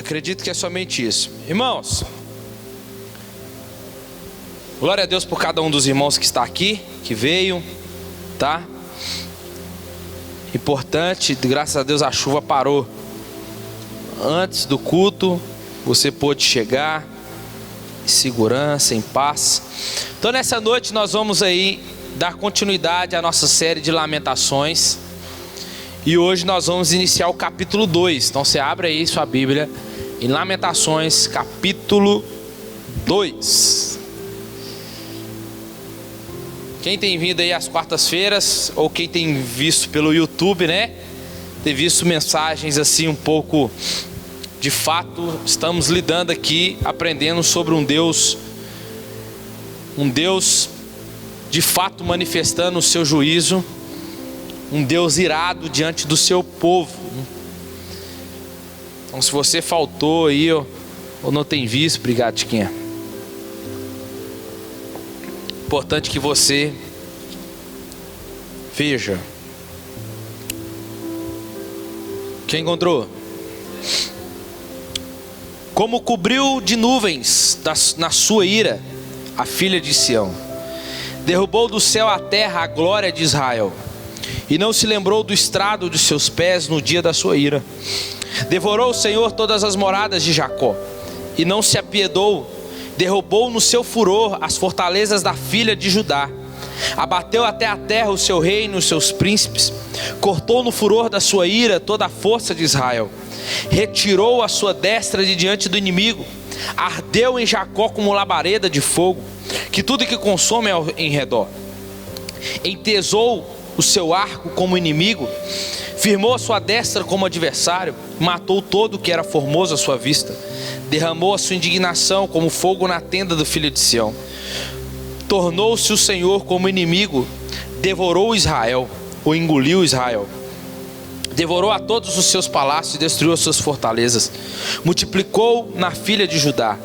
Acredito que é somente isso. Irmãos, glória a Deus por cada um dos irmãos que está aqui, que veio, tá? Importante, graças a Deus a chuva parou. Antes do culto, você pôde chegar em segurança, em paz. Então nessa noite nós vamos aí dar continuidade à nossa série de lamentações. E hoje nós vamos iniciar o capítulo 2. Então você abre aí sua Bíblia em Lamentações, capítulo 2. Quem tem vindo aí às quartas-feiras, ou quem tem visto pelo YouTube, né? Tem visto mensagens assim um pouco, de fato, estamos lidando aqui, aprendendo sobre um Deus de fato manifestando o seu juízo, um Deus irado diante do seu povo. Então se você faltou aí, ou não tem visto, obrigado, Tiquinha. Importante que você veja. Quem encontrou? Como cobriu de nuvens na sua ira a filha de Sião, derrubou do céu à terra a glória de Israel, e não se lembrou do estrado de seus pés no dia da sua ira. Devorou o Senhor todas as moradas de Jacó, e não se apiedou. Derrubou no seu furor as fortalezas da filha de Judá. Abateu até a terra o seu reino e os seus príncipes. Cortou no furor da sua ira toda a força de Israel. Retirou a sua destra de diante do inimigo. Ardeu em Jacó como labareda de fogo, que tudo que consome é em redor. Entesou o seu arco como inimigo. Firmou a sua destra como adversário. Matou todo o que era formoso à sua vista. Derramou a sua indignação como fogo na tenda do filho de Sião. Tornou-se o Senhor como inimigo. Devorou Israel, ou engoliu Israel. Devorou a todos os seus palácios e destruiu as suas fortalezas. Multiplicou na filha de Judá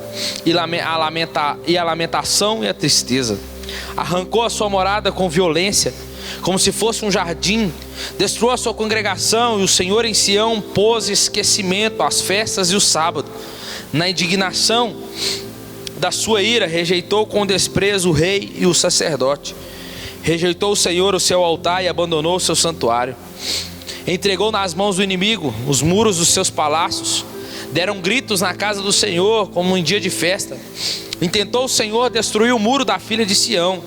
a lamentação e a tristeza. Arrancou a sua morada com violência, como se fosse um jardim. Destruiu a sua congregação, e o Senhor em Sião pôs esquecimento às festas e o sábado. Na indignação da sua ira, rejeitou com desprezo o rei e o sacerdote. Rejeitou o Senhor o seu altar e abandonou o seu santuário. Entregou nas mãos do inimigo os muros dos seus palácios. Deram gritos na casa do Senhor como em dia de festa. Intentou o Senhor destruir o muro da filha de Sião.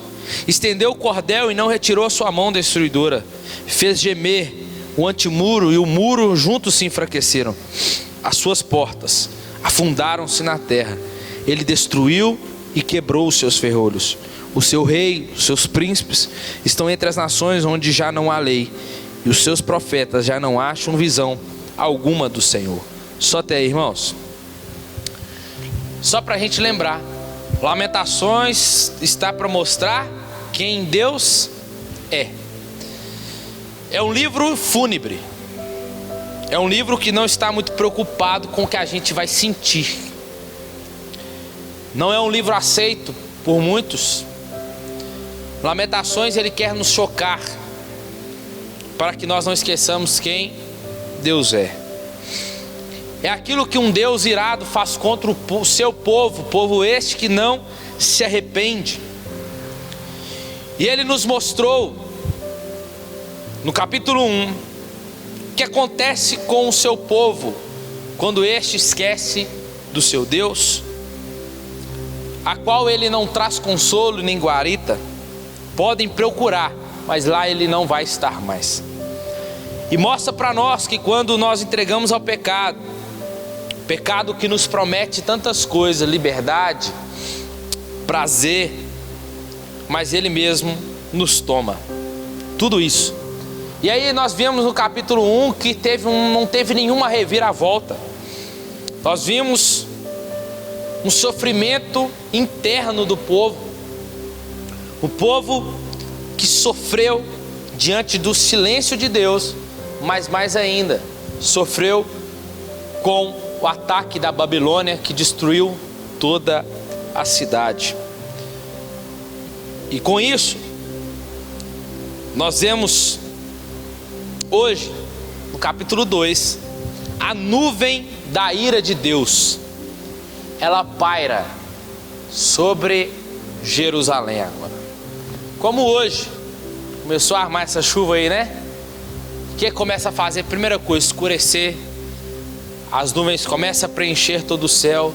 Estendeu o cordel e não retirou a sua mão destruidora. Fez gemer o antemuro, e o muro juntos se enfraqueceram. As suas portas afundaram-se na terra. Ele destruiu e quebrou os seus ferrolhos. O seu rei, os seus príncipes estão entre as nações onde já não há lei, e os seus profetas já não acham visão alguma do Senhor. Só até aí, irmãos. Só para a gente lembrar, Lamentações está para mostrar quem Deus é. É um livro fúnebre. É um livro que não está muito preocupado com o que a gente vai sentir. Não é um livro aceito por muitos. Lamentações, ele quer nos chocar, para que nós não esqueçamos quem Deus é. É aquilo que um Deus irado faz contra o seu povo, povo este que não se arrepende. E ele nos mostrou, no capítulo 1, o que acontece com o seu povo quando este esquece do seu Deus, a qual ele não traz consolo nem guarita. Podem procurar, mas lá ele não vai estar mais. E mostra para nós que quando nós entregamos ao pecado, pecado que nos promete tantas coisas, liberdade, prazer, mas ele mesmo nos toma tudo isso. E aí nós vimos no capítulo 1 que não teve nenhuma reviravolta. Nós vimos um sofrimento interno do povo. O povo que sofreu diante do silêncio de Deus, mas mais ainda, sofreu com o ataque da Babilônia, que destruiu toda a cidade. E com isso, nós vemos hoje, no capítulo 2, a nuvem da ira de Deus, ela paira sobre Jerusalém agora. Como hoje começou a armar essa chuva aí, né? O que começa a fazer? Primeira coisa, escurecer. As nuvens começam a preencher todo o céu.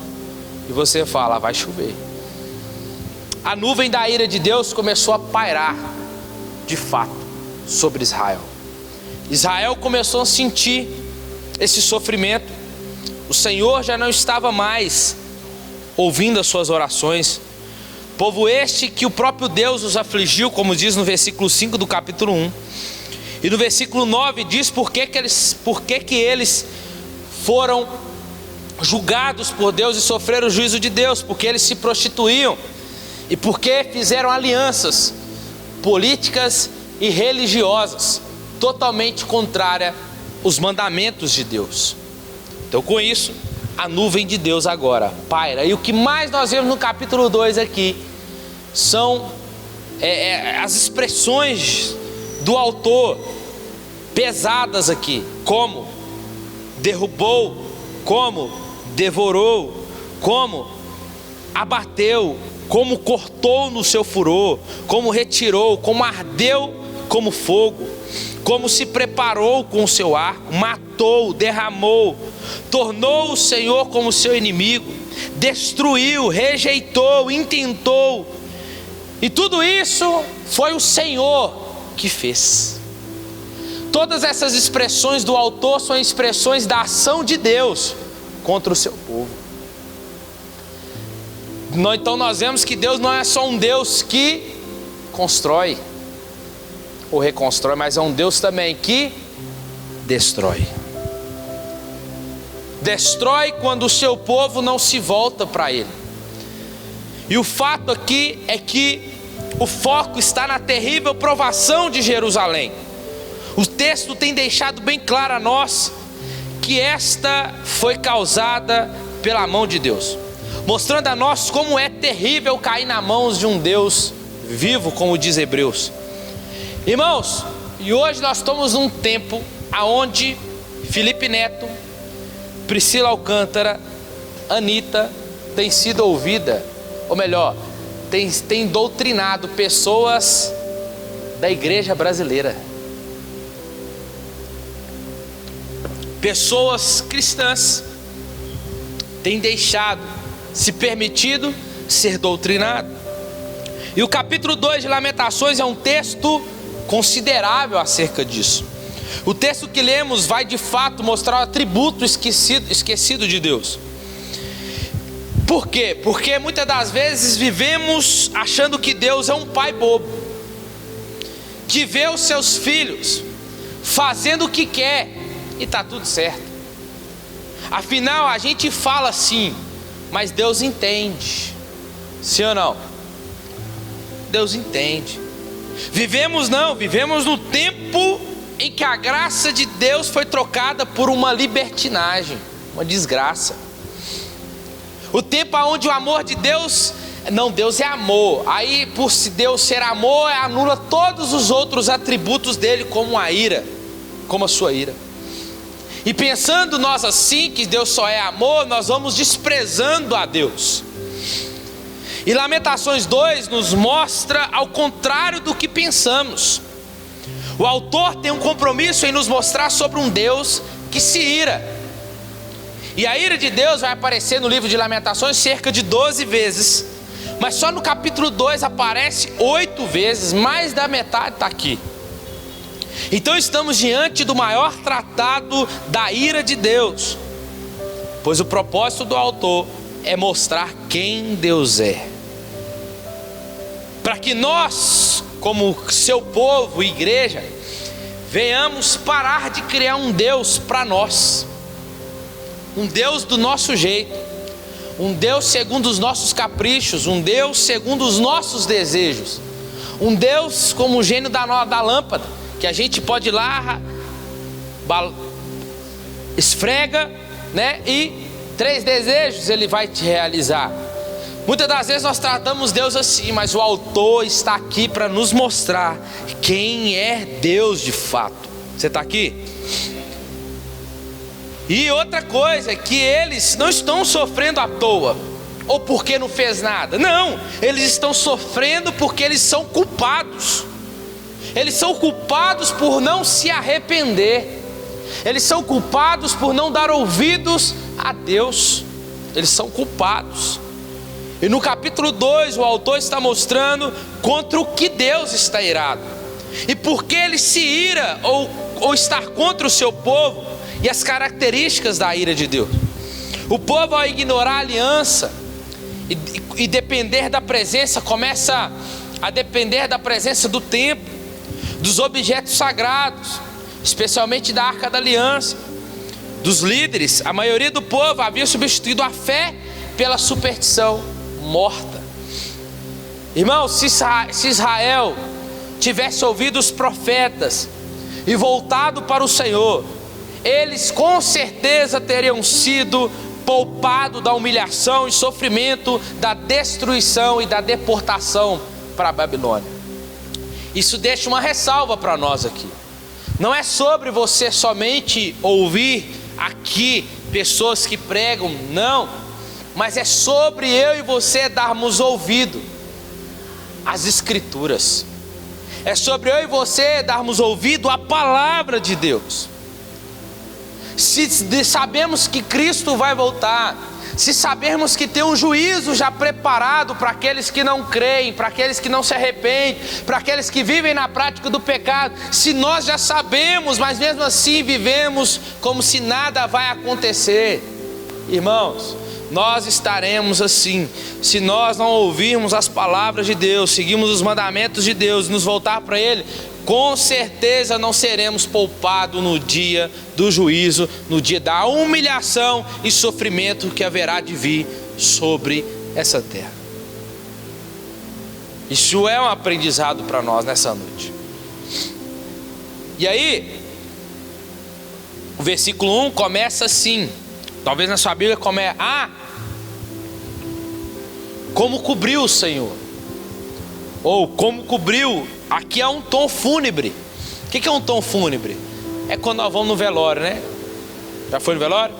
E você fala, vai chover. A nuvem da ira de Deus começou a pairar, de fato, sobre Israel. Israel começou a sentir esse sofrimento. O Senhor já não estava mais ouvindo as suas orações. Povo este que o próprio Deus os afligiu, como diz no versículo 5 do capítulo 1. E no versículo 9 diz por que eles foram julgados por Deus e sofreram o juízo de Deus. Porque eles se prostituíam e porque fizeram alianças políticas e religiosas totalmente contrárias aos mandamentos de Deus. Então, com isso, a nuvem de Deus agora paira. E o que mais nós vemos no capítulo 2 aqui são as expressões do autor pesadas aqui, como derrubou, como devorou, como abateu, como cortou no seu furor, como retirou, como ardeu como fogo, como se preparou com o seu arco, matou, derramou, tornou o Senhor como seu inimigo, destruiu, rejeitou, intentou. E tudo isso foi o Senhor que fez. Todas essas expressões do autor são expressões da ação de Deus contra o seu povo. Então nós vemos que Deus não é só um Deus que constrói ou reconstrói, mas é um Deus também que destrói. Destrói quando o seu povo não se volta para Ele. E o fato aqui é que o foco está na terrível provação de Jerusalém. O texto tem deixado bem claro a nós que esta foi causada pela mão de Deus, mostrando a nós como é terrível cair nas mãos de um Deus vivo, como diz Hebreus. Irmãos, e hoje nós estamos num tempo onde Felipe Neto, Priscila Alcântara, Anitta tem sido ouvida, ou melhor, tem doutrinado pessoas da igreja brasileira. Pessoas cristãs têm se permitido ser doutrinado. E o capítulo 2 de Lamentações é um texto considerável acerca disso. O texto que lemos vai de fato mostrar o atributo esquecido de Deus. Por quê? Porque muitas das vezes vivemos achando que Deus é um pai bobo, que vê os seus filhos fazendo o que quer e está tudo certo. Afinal, a gente fala assim, mas Deus entende. Sim ou não? Deus entende. Vivemos no tempo em que a graça de Deus foi trocada por uma libertinagem, uma desgraça. O tempo onde o amor de Deus, Deus é amor. Aí, por Deus ser amor, anula todos os outros atributos dele, como a ira, como a sua ira. E pensando nós assim, que Deus só é amor, nós vamos desprezando a Deus. E Lamentações 2 nos mostra ao contrário do que pensamos. O autor tem um compromisso em nos mostrar sobre um Deus que se ira. E a ira de Deus vai aparecer no livro de Lamentações cerca de 12 vezes. Mas só no capítulo 2 aparece 8 vezes, mais da metade está aqui. Então estamos diante do maior tratado da ira de Deus. Pois o propósito do autor é mostrar quem Deus é. Para que nós, como seu povo e igreja, venhamos parar de criar um Deus para nós. Um Deus do nosso jeito. Um Deus segundo os nossos caprichos. Um Deus segundo os nossos desejos. Um Deus como o gênio da lâmpada, que a gente pode ir lá, esfrega, né? E 3 desejos ele vai te realizar. Muitas das vezes nós tratamos Deus assim, mas o autor está aqui para nos mostrar quem é Deus de fato. Você está aqui? E outra coisa é que eles não estão sofrendo à toa, ou porque não fez nada. Não, eles estão sofrendo porque eles são culpados. Eles são culpados por não se arrepender. Eles são culpados por não dar ouvidos a Deus. Eles são culpados. E no capítulo 2 o autor está mostrando contra o que Deus está irado. E por que ele se ira ou estar contra o seu povo e as características da ira de Deus. O povo, ao ignorar a aliança e depender da presença, começa a depender da presença do templo, dos objetos sagrados, especialmente da Arca da Aliança, dos líderes. A maioria do povo havia substituído a fé pela superstição morta. Irmãos, se Israel tivesse ouvido os profetas e voltado para o Senhor, eles com certeza teriam sido poupados da humilhação e sofrimento, da destruição e da deportação para a Babilônia. Isso deixa uma ressalva para nós aqui. Não é sobre você somente ouvir aqui pessoas que pregam, não, mas é sobre eu e você darmos ouvido às Escrituras. É sobre eu e você darmos ouvido à palavra de Deus. Se sabemos que Cristo vai voltar, se sabermos que tem um juízo já preparado para aqueles que não creem, para aqueles que não se arrependem, para aqueles que vivem na prática do pecado, se nós já sabemos, mas mesmo assim vivemos como se nada vai acontecer, irmãos, nós estaremos assim. Se nós não ouvirmos as palavras de Deus, seguirmos os mandamentos de Deus, nos voltar para Ele, com certeza não seremos poupados no dia do juízo, no dia da humilhação e sofrimento que haverá de vir sobre essa terra. Isso é um aprendizado para nós nessa noite. E aí, o versículo 1 começa assim. Talvez na sua Bíblia comece: como cobriu o Senhor, ou como cobriu. Aqui é um tom fúnebre. O que é um tom fúnebre? É quando nós vamos no velório, né? Já foi no velório?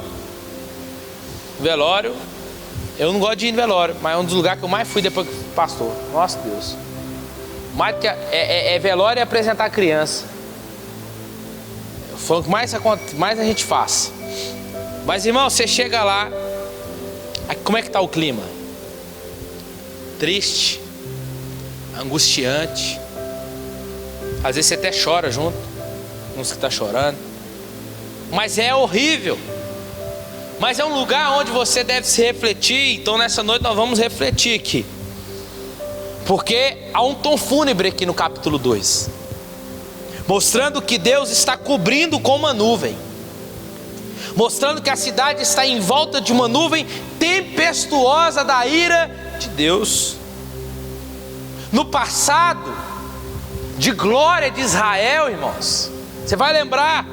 Velório, eu não gosto de ir no velório, mas é um dos lugares que eu mais fui depois que fui pastor. Nossa Deus, mais que velório e apresentar criança. Foi o que mais a gente faz. Mas irmão, você chega lá, como é que está o clima? Triste, angustiante. Às vezes você até chora junto, uns que está chorando. Mas é horrível. Mas é um lugar onde você deve se refletir. Então nessa noite nós vamos refletir aqui. Porque há um tom fúnebre aqui no capítulo 2, mostrando que Deus está cobrindo com uma nuvem, mostrando que a cidade está em volta de uma nuvem tempestuosa da ira de Deus. No passado de glória de Israel, irmãos, você vai lembrar,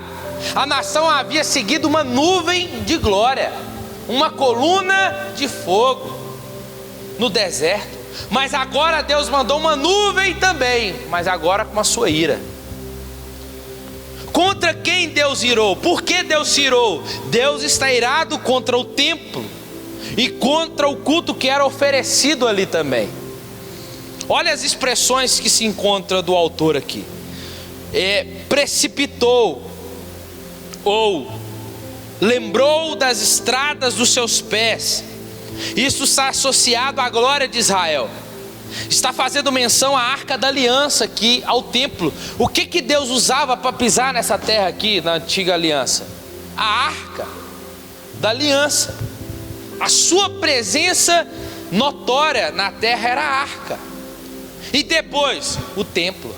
a nação havia seguido uma nuvem de glória, uma coluna de fogo no deserto. Mas agora Deus mandou uma nuvem também, mas agora com a sua ira. Contra quem Deus irou? Por que Deus se irou? Deus está irado contra o templo e contra o culto que era oferecido ali também. Olha as expressões que se encontra do autor aqui. Precipitou, ou lembrou das estradas dos seus pés. Isso está associado à glória de Israel. Está fazendo menção à Arca da Aliança aqui, ao templo. O que Deus usava para pisar nessa terra aqui, na antiga aliança? A Arca da Aliança. A sua presença notória na terra era a Arca. E depois, o templo,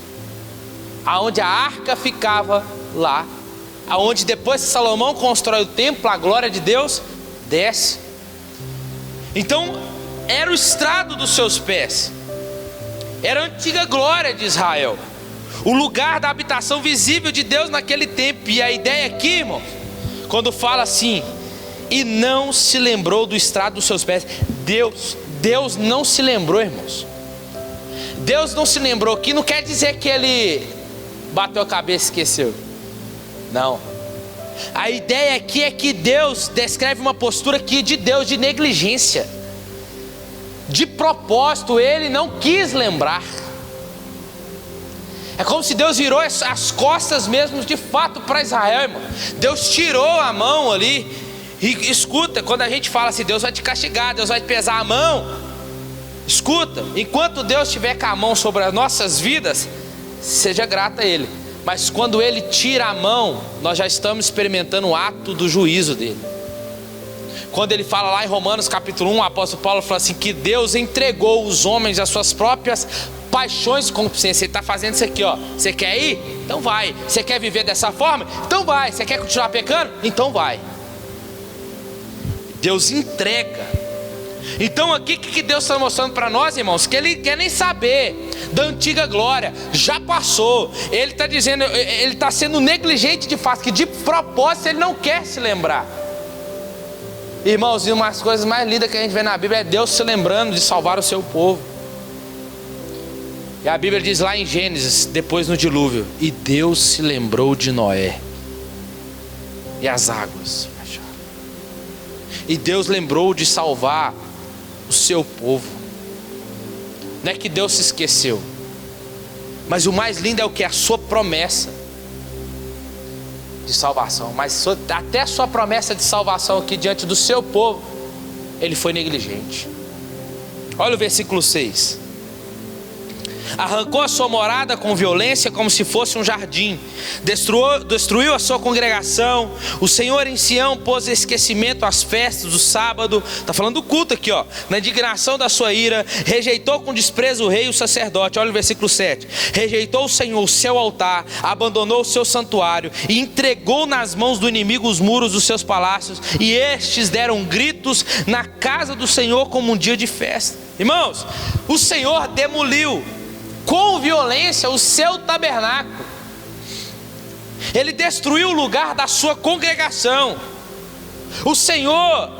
aonde a arca ficava lá, aonde depois que Salomão constrói o templo, a glória de Deus desce. Então, era o estrado dos seus pés, era a antiga glória de Israel, o lugar da habitação visível de Deus naquele tempo. E a ideia aqui, irmão, quando fala assim, e não se lembrou do estrado dos seus pés, Deus não se lembrou, irmãos. Deus não se lembrou, que não quer dizer que ele bateu a cabeça e esqueceu. Não. A ideia aqui é que Deus descreve uma postura aqui de Deus de negligência. De propósito, Ele não quis lembrar. É como se Deus virou as costas mesmo de fato para Israel, irmão. Deus tirou a mão ali. E escuta, quando a gente fala assim, Deus vai te castigar, Deus vai te pesar a mão. Escuta, enquanto Deus estiver com a mão sobre as nossas vidas, seja grata a Ele. Mas quando Ele tira a mão, nós já estamos experimentando o ato do juízo dele. Quando ele fala lá em Romanos capítulo 1, o apóstolo Paulo fala assim, que Deus entregou os homens às suas próprias paixões e concupiscências. Ele está fazendo isso aqui, ó. Você quer ir? Então vai. Você quer viver dessa forma? Então vai. Você quer continuar pecando? Então vai. Deus entrega. Então aqui o que Deus está mostrando para nós, irmãos? Que Ele quer nem saber da antiga glória. Já passou. Ele está dizendo, Ele está sendo negligente de fato, que de propósito Ele não quer se lembrar. Irmãos, e uma das coisas mais lindas que a gente vê na Bíblia é Deus se lembrando de salvar o seu povo. E a Bíblia diz lá em Gênesis, depois no dilúvio, e Deus se lembrou de Noé. E as águas fecharam. E Deus lembrou de salvar o seu povo. Não é que Deus se esqueceu, mas o mais lindo é o que? A sua promessa de salvação. Mas até a sua promessa de salvação aqui diante do seu povo, Ele foi negligente. Olha o versículo 6. Arrancou a sua morada com violência, como se fosse um jardim. Destruiu a sua congregação. O Senhor em Sião pôs esquecimento às festas do sábado. Está falando do culto aqui, ó. Na indignação da sua ira, rejeitou com desprezo o rei e o sacerdote. Olha o versículo 7. Rejeitou o Senhor o seu altar, abandonou o seu santuário e entregou nas mãos do inimigo os muros dos seus palácios. E estes deram gritos na casa do Senhor como um dia de festa. Irmãos, o Senhor demoliu com violência o seu tabernáculo. Ele destruiu o lugar da sua congregação. O Senhor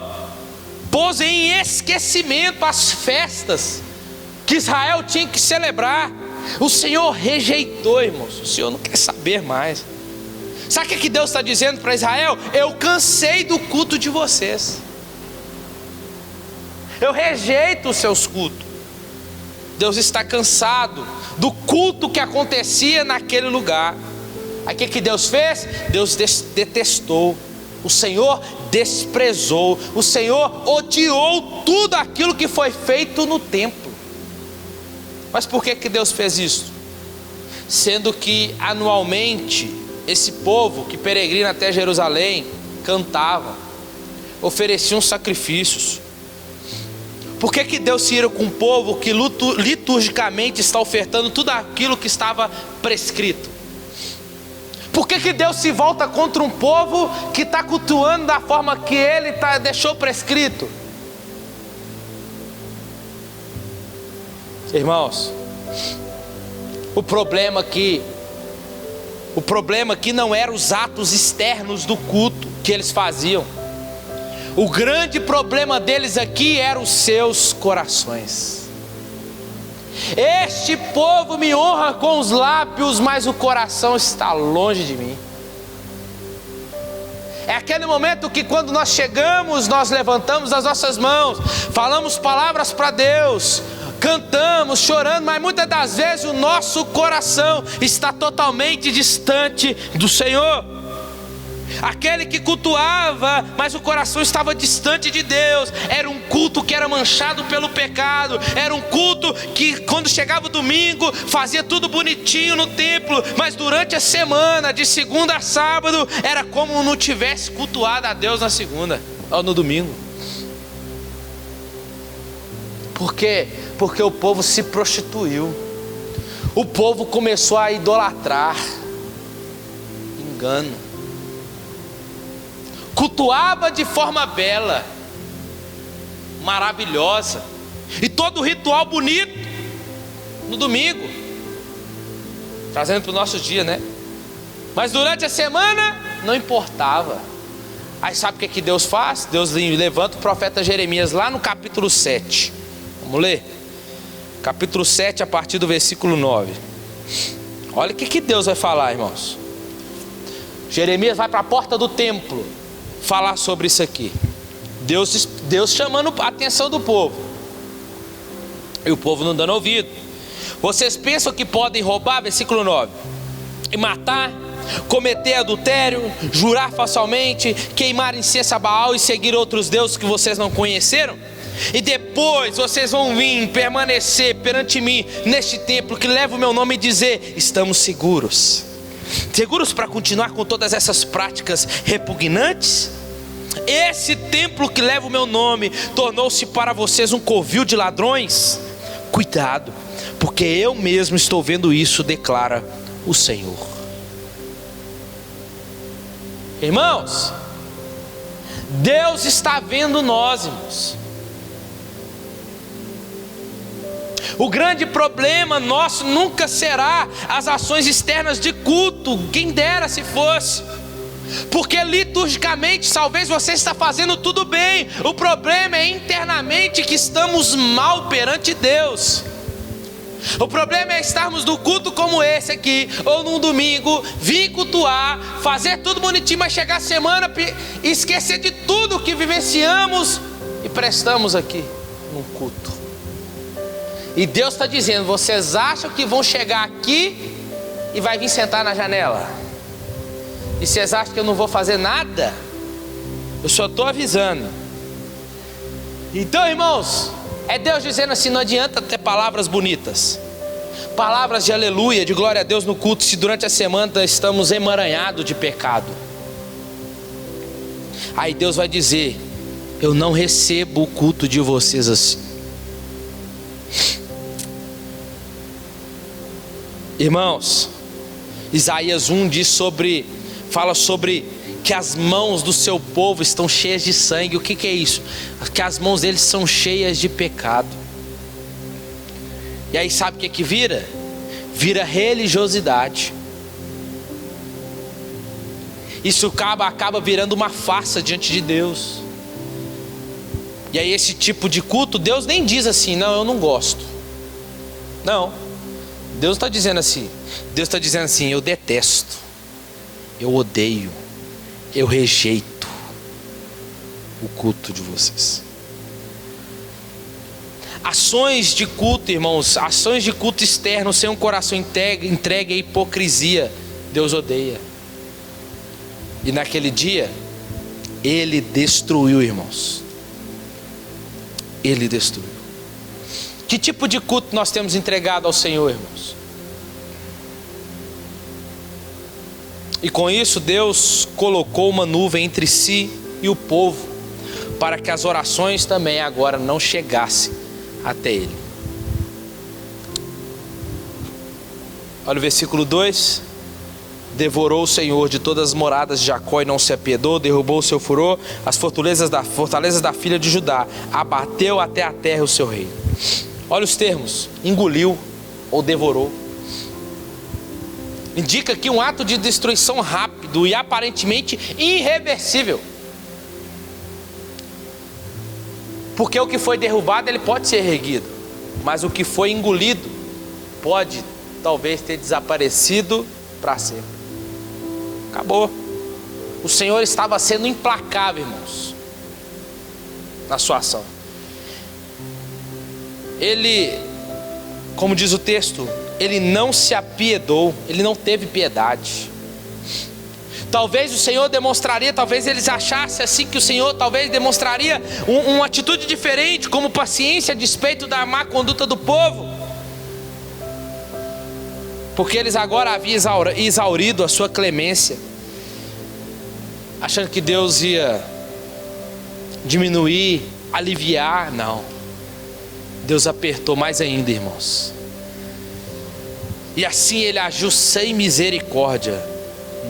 pôs em esquecimento as festas que Israel tinha que celebrar. O Senhor rejeitou, irmãos. O Senhor não quer saber mais. Sabe o que Deus está dizendo para Israel? Eu cansei do culto de vocês. Eu rejeito os seus cultos. Deus está cansado do culto que acontecia naquele lugar. Aí o que Deus fez? Deus detestou. O Senhor desprezou. O Senhor odiou tudo aquilo que foi feito no templo. Mas por que Deus fez isso? Sendo que anualmente esse povo que peregrina até Jerusalém cantava, ofereciam sacrifícios. Por que Deus se ira com um povo que liturgicamente está ofertando tudo aquilo que estava prescrito? Por que Deus se volta contra um povo que está cultuando da forma que Ele deixou prescrito? Irmãos, o problema aqui não eram os atos externos do culto que eles faziam. O grande problema deles aqui eram os seus corações. Este povo me honra com os lábios, mas o coração está longe de mim. É aquele momento que quando nós chegamos, nós levantamos as nossas mãos, falamos palavras para Deus, cantamos, chorando, mas muitas das vezes o nosso coração está totalmente distante do Senhor. Aquele que cultuava, mas o coração estava distante de Deus. Era um culto que era manchado pelo pecado. Era um culto que quando chegava o domingo fazia tudo bonitinho no templo, mas durante a semana, de segunda a sábado, era como não tivesse cultuado a Deus na segunda ou no domingo. Por quê? Porque o povo se prostituiu. O povo começou a idolatrar. Engano. Cultuava de forma bela, maravilhosa, e todo ritual bonito no domingo, trazendo para o nosso dia, né? Mas durante a semana não importava. Aí sabe o que Deus faz? Deus levanta o profeta Jeremias lá no capítulo 7. Vamos ler? Capítulo 7 a partir do versículo 9. Olha o que Deus vai falar, irmãos. Jeremias vai para a porta do templo falar sobre isso aqui. Deus chamando a atenção do povo, e o povo não dando ouvido. Vocês pensam que podem roubar, versículo 9, e matar, cometer adultério, jurar falsamente, queimar incenso a Baal e seguir outros deuses que vocês não conheceram? E depois vocês vão vir permanecer perante mim neste templo que leva o meu nome e dizer: estamos seguros. Seguros para continuar com todas essas práticas repugnantes? Esse templo que leva o meu nome tornou-se para vocês um covil de ladrões? Cuidado, porque eu mesmo estou vendo isso, declara o Senhor. Irmãos, Deus está vendo nós, irmãos. O grande problema nosso nunca será as ações externas de culto, quem dera se fosse. Porque liturgicamente talvez você está fazendo tudo bem. O problema é internamente que estamos mal perante Deus. O problema é estarmos no culto como esse aqui, ou num domingo, vir cultuar, fazer tudo bonitinho, mas chegar a semana e esquecer de tudo que vivenciamos e prestamos aqui num culto. E Deus está dizendo: vocês acham que vão chegar aqui e vai vir sentar na janela? E vocês acham que eu não vou fazer nada? Eu só estou avisando. Então, irmãos, é Deus dizendo assim: não adianta ter palavras bonitas, palavras de aleluia, de glória a Deus no culto, se durante a semana estamos emaranhados de pecado. Aí Deus vai dizer: eu não recebo o culto de vocês assim. Irmãos, Isaías 1 fala sobre que as mãos do seu povo estão cheias de sangue. O que é isso? Que as mãos deles são cheias de pecado. E aí sabe o que vira? Vira religiosidade. Isso acaba virando uma farsa diante de Deus. E aí esse tipo de culto, Deus nem diz assim: não, eu não gosto. Não, Deus está dizendo assim. Deus está dizendo assim: eu detesto, eu odeio, eu rejeito o culto de vocês. Ações de culto, irmãos, ações de culto externo sem um coração entregue à hipocrisia, Deus odeia. E naquele dia Ele destruiu, irmãos. Ele destruiu. Que tipo de culto nós temos entregado ao Senhor, irmãos? E com isso Deus colocou uma nuvem entre si e o povo, para que as orações também agora não chegassem até Ele. Olha o versículo 2: devorou o Senhor de todas as moradas de Jacó e não se apiedou, derrubou o seu furor, as fortalezas da filha de Judá, abateu até a terra o seu reino. Olha os termos: engoliu ou devorou. Indica aqui um ato de destruição rápido e aparentemente irreversível. Porque o que foi derrubado, ele pode ser erguido, mas o que foi engolido pode talvez ter desaparecido para sempre. Acabou. O Senhor estava sendo implacável, irmãos, na sua ação. Ele, como diz o texto, Ele não se apiedou, Ele não teve piedade. Talvez o Senhor demonstraria, talvez eles achassem assim que o Senhor talvez demonstraria uma atitude diferente, como paciência a despeito da má conduta do povo, porque eles agora haviam exaurido a sua clemência, achando que Deus ia diminuir, aliviar. Não, Deus apertou mais ainda, irmãos. E assim Ele agiu sem misericórdia,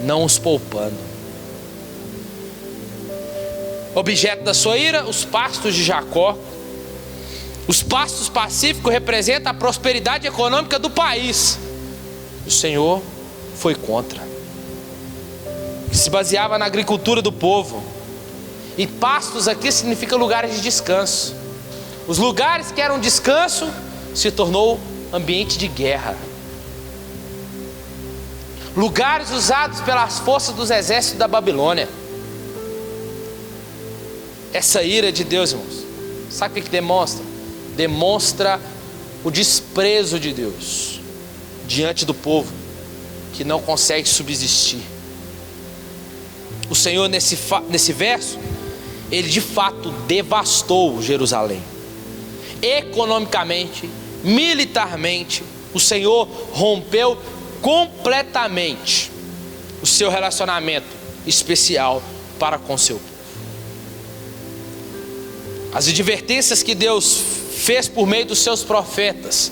não os poupando. Objeto da sua ira, os pastos de Jacó. Os pastos pacíficos representam a prosperidade econômica do país. O Senhor foi contra, que se baseava na agricultura do povo. E pastos aqui significa lugares de descanso. Os lugares que eram descanso se tornou ambiente de guerra. lugares usados pelas forças dos exércitos da Babilônia. Essa ira de Deus, irmãos, sabe o que demonstra? Demonstra o desprezo de Deus diante do povo que não consegue subsistir. O Senhor nesse verso, Ele de fato devastou Jerusalém. Economicamente, militarmente, o Senhor rompeu completamente o seu relacionamento especial para com seu povo. As advertências que Deus fez por meio dos seus profetas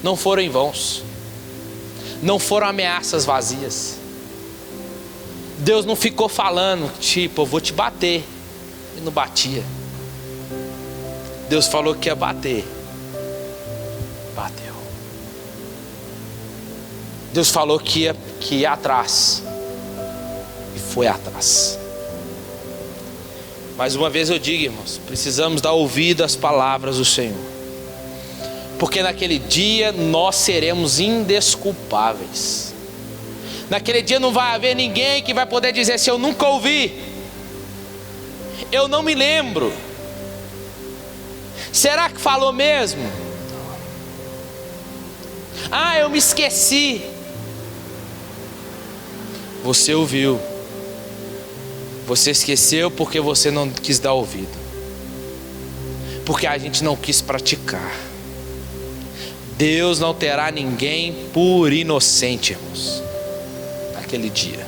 não foram em vãos, não foram ameaças vazias. Deus não ficou falando tipo, eu vou te bater, e não batia. Deus falou que ia bater, bateu. Deus falou que ia atrás, e foi atrás. Mais uma vez eu digo, irmãos, precisamos dar ouvido às palavras do Senhor, porque naquele dia nós seremos indesculpáveis. Naquele dia não vai haver ninguém que vai poder dizer assim, eu nunca ouvi, eu não me lembro, será que falou mesmo? Ah, eu me esqueci. Você ouviu. Você esqueceu porque você não quis dar ouvido, porque a gente não quis praticar. Deus não terá ninguém por inocente, irmãos, naquele dia.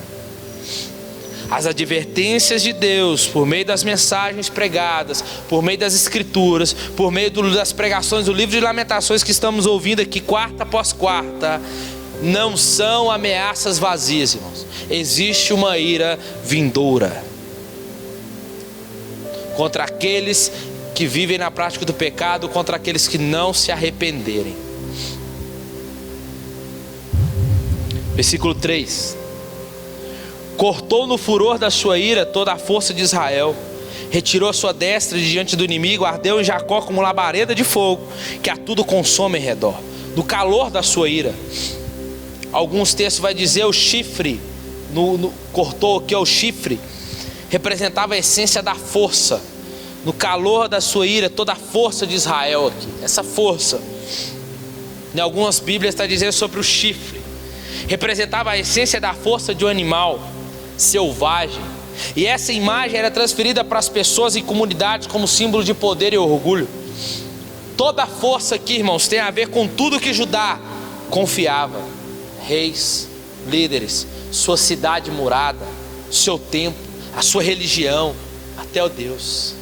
As advertências de Deus, por meio das mensagens pregadas, por meio das escrituras, por meio das pregações do livro de Lamentações que estamos ouvindo aqui quarta após quarta, não são ameaças vazias, irmãos. Existe uma ira vindoura contra aqueles que vivem na prática do pecado, contra aqueles que não se arrependerem. Versículo 3: cortou no furor da sua ira toda a força de Israel, retirou a sua destra de diante do inimigo, ardeu em Jacó como labareda de fogo, que a tudo consome em redor, no calor da sua ira. Alguns textos vai dizer o chifre, cortou aqui o chifre, representava a essência da força. No calor da sua ira, toda a força de Israel aqui, essa força, em algumas bíblias está dizendo sobre o chifre, representava a essência da força de um animal selvagem, e essa imagem era transferida para as pessoas e comunidades como símbolo de poder e orgulho. Toda a força aqui, irmãos, tem a ver com tudo que Judá confiava: reis, líderes, sua cidade murada, seu templo, a sua religião, até o Deus.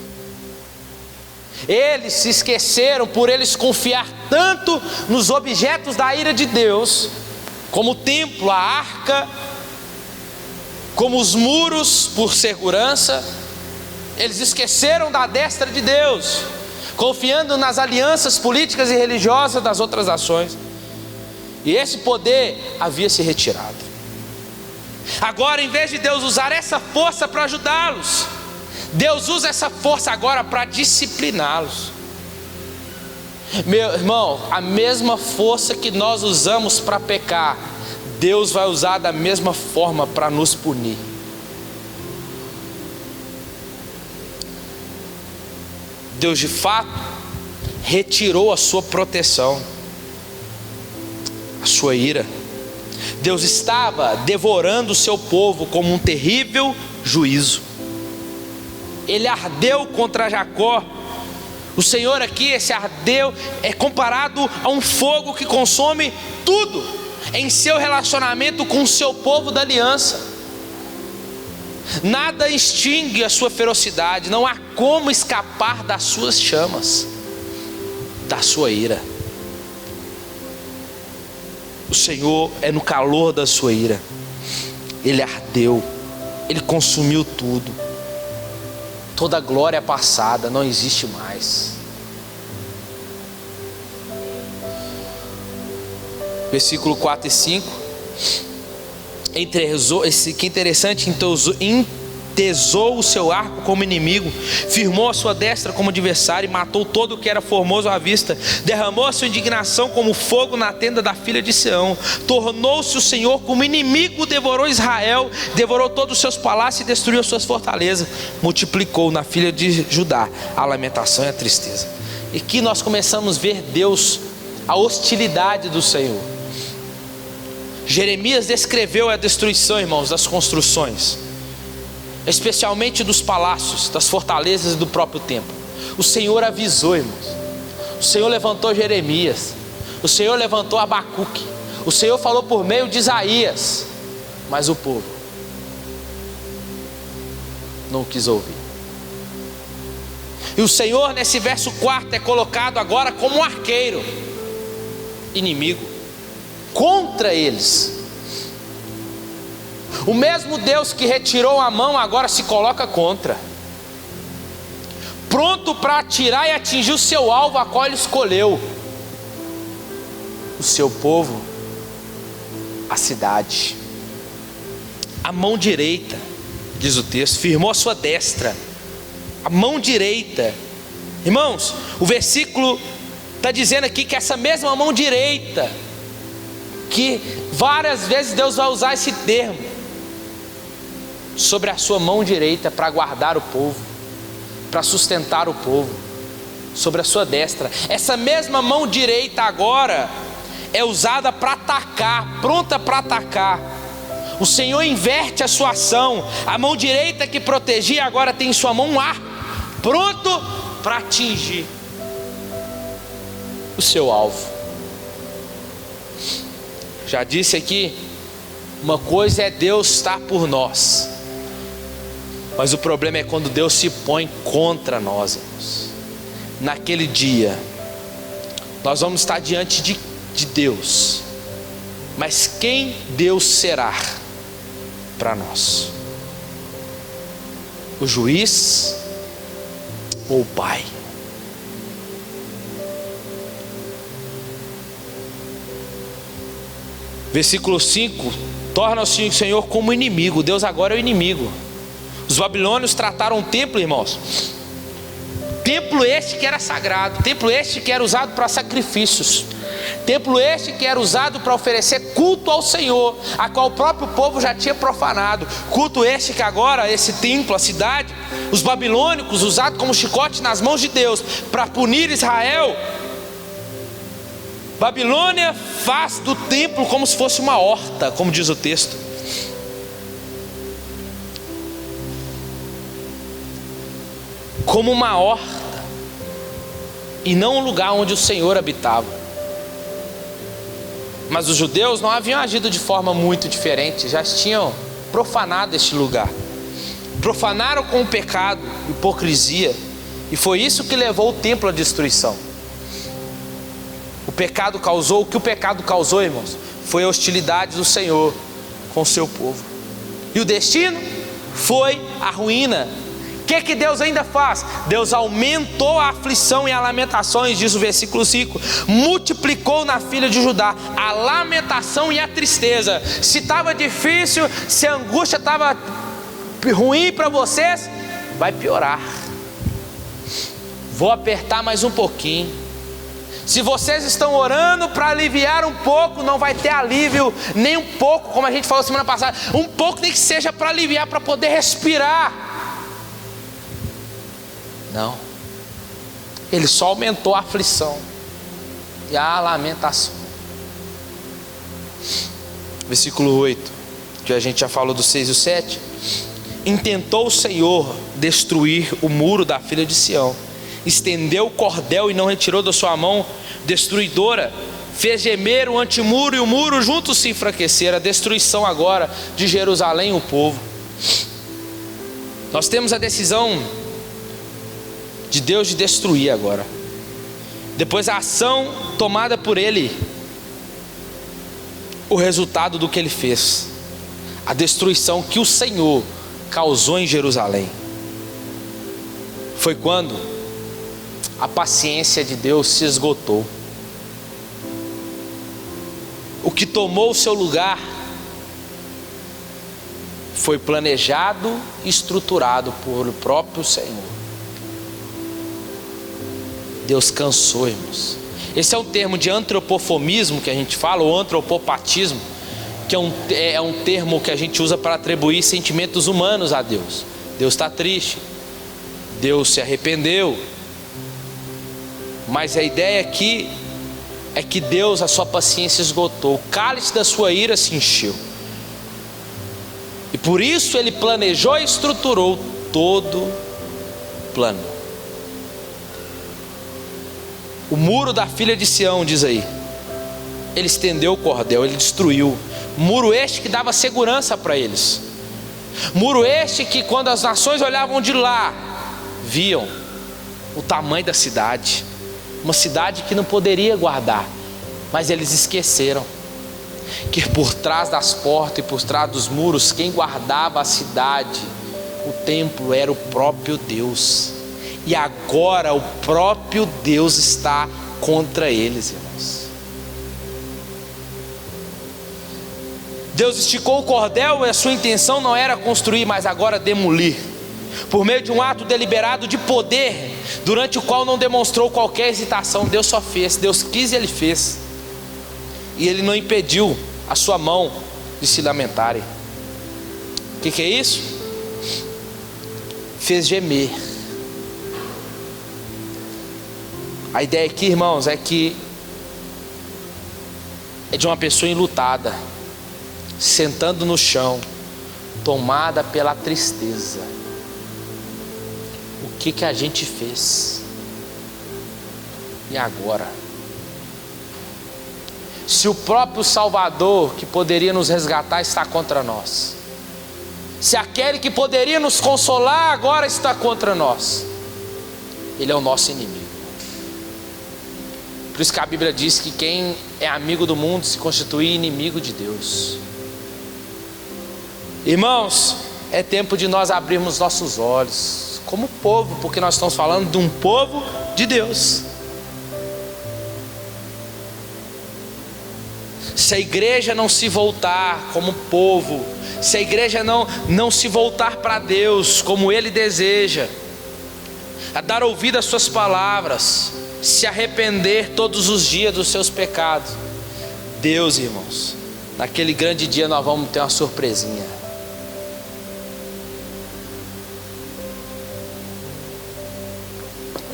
Eles se esqueceram, por eles confiar tanto nos objetos da ira de Deus, como o templo, a arca, como os muros por segurança. Eles esqueceram da destra de Deus, confiando nas alianças políticas e religiosas das outras nações, e esse poder havia se retirado. Agora, em vez de Deus usar essa força para ajudá-los, Deus usa essa força agora para discipliná-los. Meu irmão, a mesma força que nós usamos para pecar, Deus vai usar da mesma forma para nos punir. Deus de fato retirou a sua proteção, a sua ira. Deus estava devorando o seu povo como um terrível juízo. Ele ardeu contra Jacó. O Senhor aqui, esse ardeu, é comparado a um fogo que consome tudo em seu relacionamento com o seu povo da aliança. Nada extingue a sua ferocidade, não há como escapar das suas chamas, da sua ira. O Senhor é no calor da sua ira. Ele ardeu, Ele consumiu tudo. Toda glória passada não existe mais. Versículo 4 e 5. Que interessante, tesou o seu arco como inimigo, firmou a sua destra como adversário e matou todo o que era formoso à vista. Derramou a sua indignação como fogo na tenda da filha de Sião. Tornou-se o Senhor como inimigo, devorou Israel, devorou todos os seus palácios e destruiu as suas fortalezas. Multiplicou na filha de Judá a lamentação e a tristeza. E aqui nós começamos a ver Deus, a hostilidade do Senhor. Jeremias descreveu a destruição, irmãos, das construções, especialmente dos palácios, das fortalezas e do próprio templo. O Senhor avisou, irmãos. O Senhor levantou Jeremias, o Senhor levantou Abacuque, o Senhor falou por meio de Isaías, mas o povo não quis ouvir. E o Senhor, nesse verso 4, é colocado agora como um arqueiro inimigo contra eles. O mesmo Deus que retirou a mão agora se coloca contra, pronto para atirar e atingir o seu alvo, a qual ele escolheu: o seu povo, a cidade. A mão direita, diz o texto, firmou a sua destra. A mão direita, irmãos, o versículo está dizendo aqui que essa mesma mão direita, que várias vezes Deus vai usar esse termo sobre a sua mão direita para guardar o povo, para sustentar o povo, sobre a sua destra. Essa mesma mão direita agora é usada para atacar, pronta para atacar. O Senhor inverte a sua ação. A mão direita que protegia agora tem em sua mão um arco, pronto para atingir o seu alvo. Já disse aqui, uma coisa é Deus estar por nós, mas o problema é quando Deus se põe contra nós, irmãos. Naquele dia, nós vamos estar diante de Deus, mas quem Deus será para nós? O juiz ou o pai? Versículo 5: torna-se o Senhor como inimigo. Deus agora é o inimigo. Os babilônios trataram o templo, irmãos, templo este que era sagrado, templo este que era usado para sacrifícios, templo este que era usado para oferecer culto ao Senhor, a qual o próprio povo já tinha profanado. Culto este que agora, esse templo, a cidade, os babilônicos, usado como chicote nas mãos de Deus para punir Israel. Babilônia faz do templo como se fosse uma horta, como diz o texto. Como uma horta, e não um lugar onde o Senhor habitava. Mas os judeus não haviam agido de forma muito diferente, já tinham profanado este lugar. Profanaram com o pecado, hipocrisia, e foi isso que levou o templo à destruição. O pecado causou, o que o pecado causou, irmãos, foi a hostilidade do Senhor com o seu povo. E o destino foi a ruína. O que Deus ainda faz? Deus aumentou a aflição e as lamentações, diz o versículo 5. Multiplicou na filha de Judá a lamentação e a tristeza. Se estava difícil, se a angústia estava ruim para vocês, vai piorar. Vou apertar mais um pouquinho. Se vocês estão orando para aliviar um pouco, não vai ter alívio nem um pouco, como a gente falou semana passada. Um pouco nem que seja para aliviar, para poder respirar. Não. Ele só aumentou a aflição e a lamentação. Versículo 8, que a gente já falou do 6 e o 7. Intentou o Senhor destruir o muro da filha de Sião. Estendeu o cordel e não retirou da sua mão destruidora. Fez gemer o antemuro e o muro juntos se enfraqueceram. A destruição agora de Jerusalém, o povo. Nós temos a decisão de Deus de destruir agora. Depois a ação tomada por Ele. O resultado do que Ele fez. A destruição que o Senhor causou em Jerusalém. Foi quando a paciência de Deus se esgotou. O que tomou o seu lugar foi planejado e estruturado por o próprio Senhor. Deus cansou, irmãos. Esse é um termo de antropofomismo que a gente fala, ou antropopatismo, que é um termo que a gente usa para atribuir sentimentos humanos a Deus. Deus está triste, Deus se arrependeu, mas a ideia aqui é que Deus, a sua paciência esgotou, o cálice da sua ira se encheu, e por isso Ele planejou e estruturou todo o plano. O muro da filha de Sião, diz aí, Ele estendeu o cordel, Ele destruiu. Muro este que dava segurança para eles. Muro este que, quando as nações olhavam de lá, viam o tamanho da cidade. Uma cidade que não poderia guardar. Mas eles esqueceram que por trás das portas e por trás dos muros, quem guardava a cidade, o templo, era o próprio Deus. E agora o próprio Deus está contra eles, irmãos. Deus esticou o cordel e a sua intenção não era construir, mas agora demolir. Por meio de um ato deliberado de poder, durante o qual não demonstrou qualquer hesitação. Deus só fez, Deus quis e Ele fez. E Ele não impediu a sua mão de se lamentarem. O que é isso? Fez gemer. A ideia aqui, irmãos, é que é de uma pessoa enlutada, sentando no chão, tomada pela tristeza. O que a gente fez? E agora? Se o próprio Salvador que poderia nos resgatar está contra nós, se aquele que poderia nos consolar agora está contra nós, ele é o nosso inimigo. Por isso que a Bíblia diz que quem é amigo do mundo se constitui inimigo de Deus. Irmãos, é tempo de nós abrirmos nossos olhos como povo, porque nós estamos falando de um povo de Deus. Se a igreja não se voltar como povo, se a igreja não se voltar para Deus como Ele deseja, a dar ouvido às suas palavras, se arrepender todos os dias dos seus pecados, Deus, irmãos, naquele grande dia nós vamos ter uma surpresinha.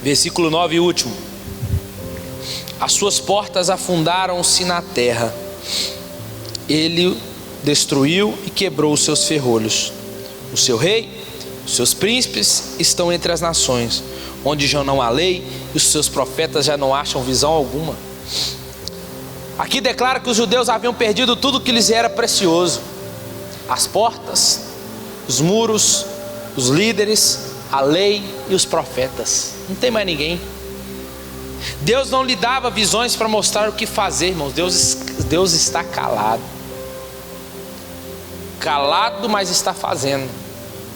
Versículo 9 e último. As suas portas afundaram-se na terra, Ele destruiu e quebrou os seus ferrolhos. O seu rei, os seus príncipes estão entre as nações, onde já não há lei e os seus profetas já não acham visão alguma. Aqui declara que os judeus haviam perdido tudo que lhes era precioso: as portas, os muros, os líderes, a lei e os profetas. Não tem mais ninguém. Deus não lhe dava visões para mostrar o que fazer, irmãos. Deus está calado. Calado, mas está fazendo.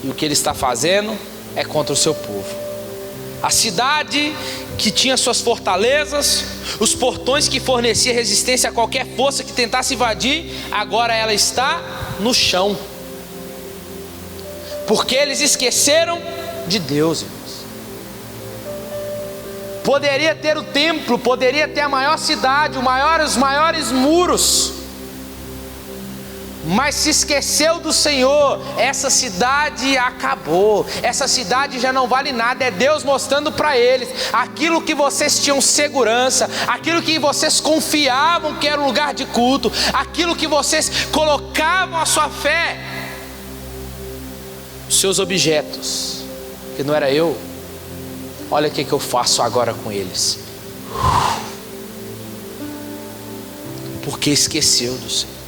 E o que Ele está fazendo é contra o seu povo. A cidade que tinha suas fortalezas, os portões que forneciam resistência a qualquer força que tentasse invadir, agora ela está no chão. Porque eles esqueceram de Deus, irmãos. Poderia ter o templo, poderia ter a maior cidade, os maiores muros, mas se esqueceu do Senhor. Essa cidade acabou, essa cidade já não vale nada. É Deus mostrando para eles: aquilo que vocês tinham segurança, aquilo que vocês confiavam que era um lugar de culto, aquilo que vocês colocavam a sua fé, os seus objetos, que não era eu, olha o que eu faço agora com eles. Porque esqueceu do Senhor.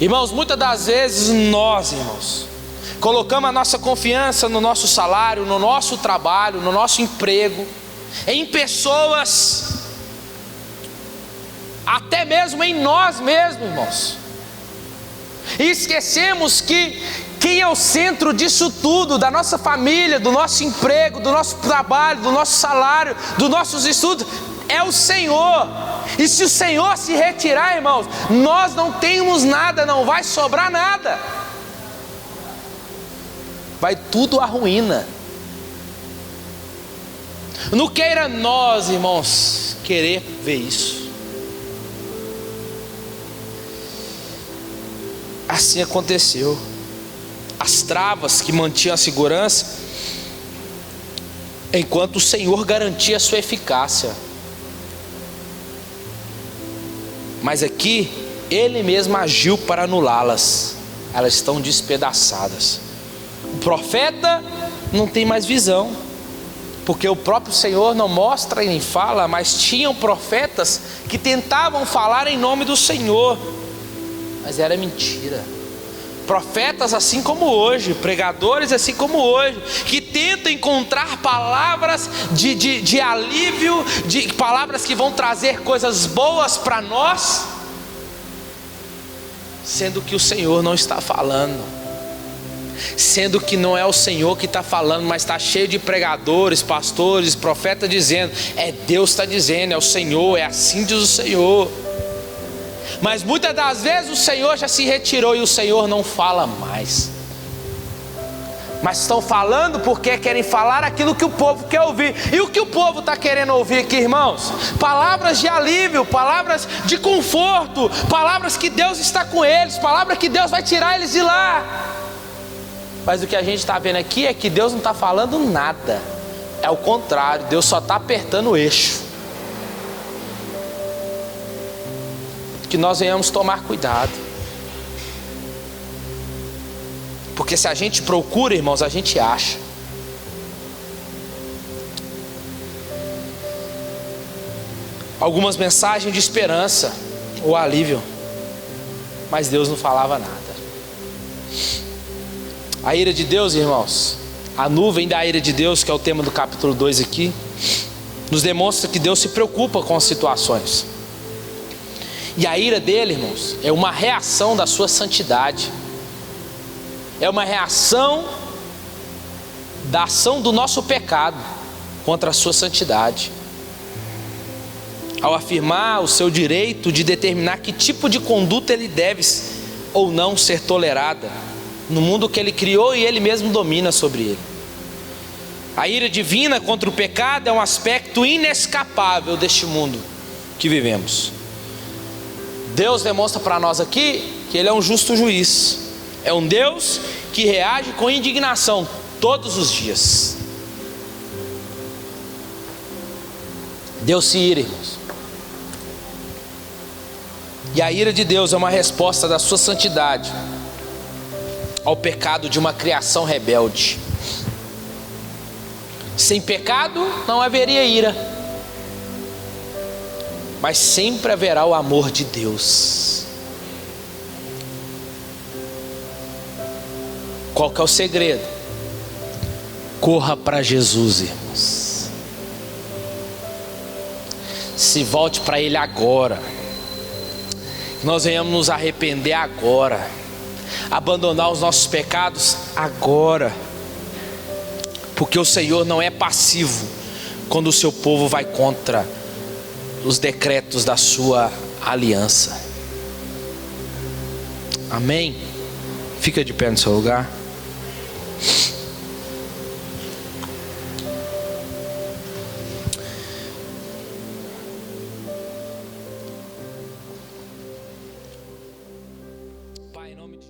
Irmãos, muitas das vezes nós, irmãos, colocamos a nossa confiança no nosso salário, no nosso trabalho, no nosso emprego, em pessoas, até mesmo em nós mesmos, irmãos. E esquecemos que quem é o centro disso tudo, da nossa família, do nosso emprego, do nosso trabalho, do nosso salário, dos nossos estudos, é o Senhor. E se o Senhor se retirar, irmãos, nós não temos nada, não vai sobrar nada. vai tudo à ruína. Não queira nós, irmãos, querer ver isso. Assim aconteceu. As travas que mantinham a segurança, enquanto o Senhor garantia a sua eficácia. Mas aqui, Ele mesmo agiu para anulá-las. Elas estão despedaçadas. O profeta não tem mais visão, porque o próprio Senhor não mostra e nem fala, mas tinham profetas que tentavam falar em nome do Senhor, mas era mentira. Profetas assim como hoje, pregadores assim como hoje, que tentam encontrar palavras de alívio, de palavras que vão trazer coisas boas para nós, sendo que o Senhor não está falando, sendo que não é o Senhor que está falando, mas está cheio de pregadores, pastores, profetas dizendo, é Deus que está dizendo, é o Senhor, é assim diz o Senhor. Mas muitas das vezes o Senhor já se retirou e o Senhor não fala mais. Mas estão falando porque querem falar aquilo que o povo quer ouvir. E o que o povo está querendo ouvir aqui, irmãos? Palavras de alívio, palavras de conforto, palavras que Deus está com eles, palavras que Deus vai tirar eles de lá. Mas o que a gente está vendo aqui é que Deus não está falando nada. É o contrário, Deus só está apertando o eixo. Que nós venhamos tomar cuidado, porque se a gente procura, irmãos, a gente acha. Algumas mensagens de esperança ou alívio, mas Deus não falava nada. A ira de Deus, irmãos, a nuvem da ira de Deus, que é o tema do capítulo 2 aqui, nos demonstra que Deus se preocupa com as situações. E a ira dele, irmãos, é uma reação da sua santidade. É uma reação da ação do nosso pecado contra a sua santidade. Ao afirmar o seu direito de determinar que tipo de conduta ele deve ou não ser tolerada no mundo que ele criou e ele mesmo domina sobre ele. A ira divina contra o pecado é um aspecto inescapável deste mundo que vivemos. Deus demonstra para nós aqui que Ele é um justo juiz. É um Deus que reage com indignação todos os dias. Deus se ira, irmãos. E a ira de Deus é uma resposta da sua santidade ao pecado de uma criação rebelde. Sem pecado não haveria ira, mas sempre haverá o amor de Deus. Qual que é o segredo? Corra para Jesus, irmãos. Se volte para Ele agora. Que nós venhamos nos arrepender agora. Abandonar os nossos pecados agora. Porque o Senhor não é passivo quando o seu povo vai contra os decretos da sua aliança. Amém? Fica de pé no seu lugar. Pai, em nome de